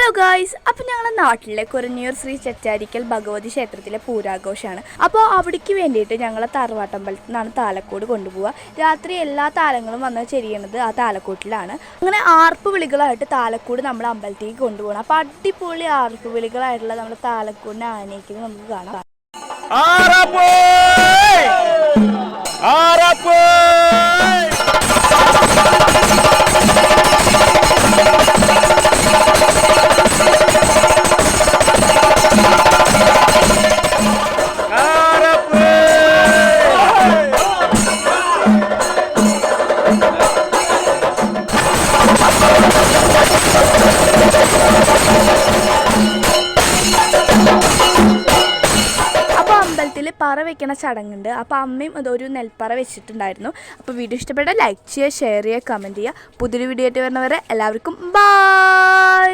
Hello guys, അപ്പോൾ ഞങ്ങളുടെ നാട്ടിലെ കുരഞ്ഞൂർ ശ്രീ ചെറ്റാരിക്കൽ ഭഗവതി ക്ഷേത്രത്തിലെ പൂരാഘോഷമാണ്. അപ്പോൾ അവിടേക്ക് വേണ്ടിയിട്ട് ഞങ്ങളെ തറവാട്ടമ്പലത്തിൽ നിന്നാണ് താലക്കോട് കൊണ്ടുപോവുക. രാത്രി എല്ലാ താലങ്ങളും വന്ന് ചെരിയണത് ആ താലക്കോട്ടിലാണ്. അങ്ങനെ ആർപ്പ് വിളികളായിട്ട് താലക്കോട് നമ്മൾ അമ്പലത്തേക്ക് കൊണ്ടുപോകണം. അപ്പോൾ അടിപൊളി ആർപ്പ് വിളികളായിട്ടുള്ള നമ്മുടെ താലക്കോടിനെ ആനയിക്കുന്നത് നമുക്ക് കാണാം. പറ വെക്കണ ചടങ്ങുണ്ട്. അപ്പോൾ അമ്മയും അതൊരു നെൽപ്പറ വെച്ചിട്ടുണ്ടായിരുന്നു. അപ്പോൾ വീഡിയോ ഇഷ്ടപ്പെട്ട ലൈക്ക് ചെയ്യുക, ഷെയർ ചെയ്യുക, കമൻറ്റ് ചെയ്യുക. പുതിയൊരു വീഡിയോ ആയിട്ട് വരുന്നവരെ എല്ലാവർക്കും ബൈ.